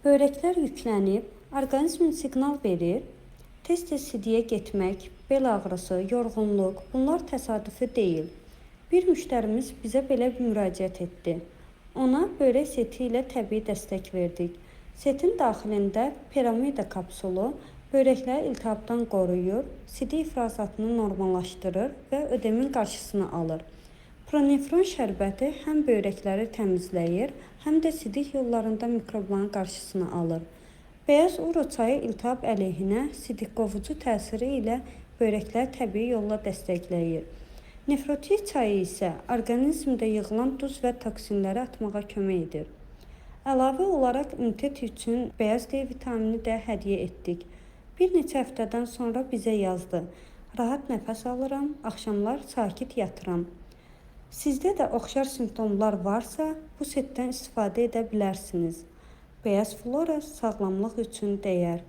Börəklər yüklənib, orqanizmin siqnal verir. Tez-tez sidiyə getmək, bel ağrısı, yorğunluq bunlar təsadüfi deyil. Bir müştərimiz bizə belə bir müraciət etdi. Ona börək seti ilə təbii dəstək verdik. Setin daxilində piramida kapsulu börəkləri iltihabdan qoruyur, sidik ifrazatını normallaşdırır və ödemin qarşısını alır. Pronefron şərbəti həm börəkləri təmizləyir, həm də sidik yollarında mikrobların qarşısını alır. Bəyaz uro çayı iltihab əleyhinə sidik qovucu təsiri ilə börəkləri təbii yolla dəstəkləyir. Nefrotik çayı isə orqanizmdə yığılan duz və toksinləri atmağa kömək edir. Əlavə olaraq immunitet üçün bəyaz D vitamini də hədiyyə etdik. Bir neçə həftədən sonra bizə yazdı. Rahat nəfəs alıram, axşamlar sakit yatıram. Sizdə də oxşar simptomlar varsa, bu setdən istifadə edə bilərsiniz. Bəyaz flora sağlamlıq üçün dəyər.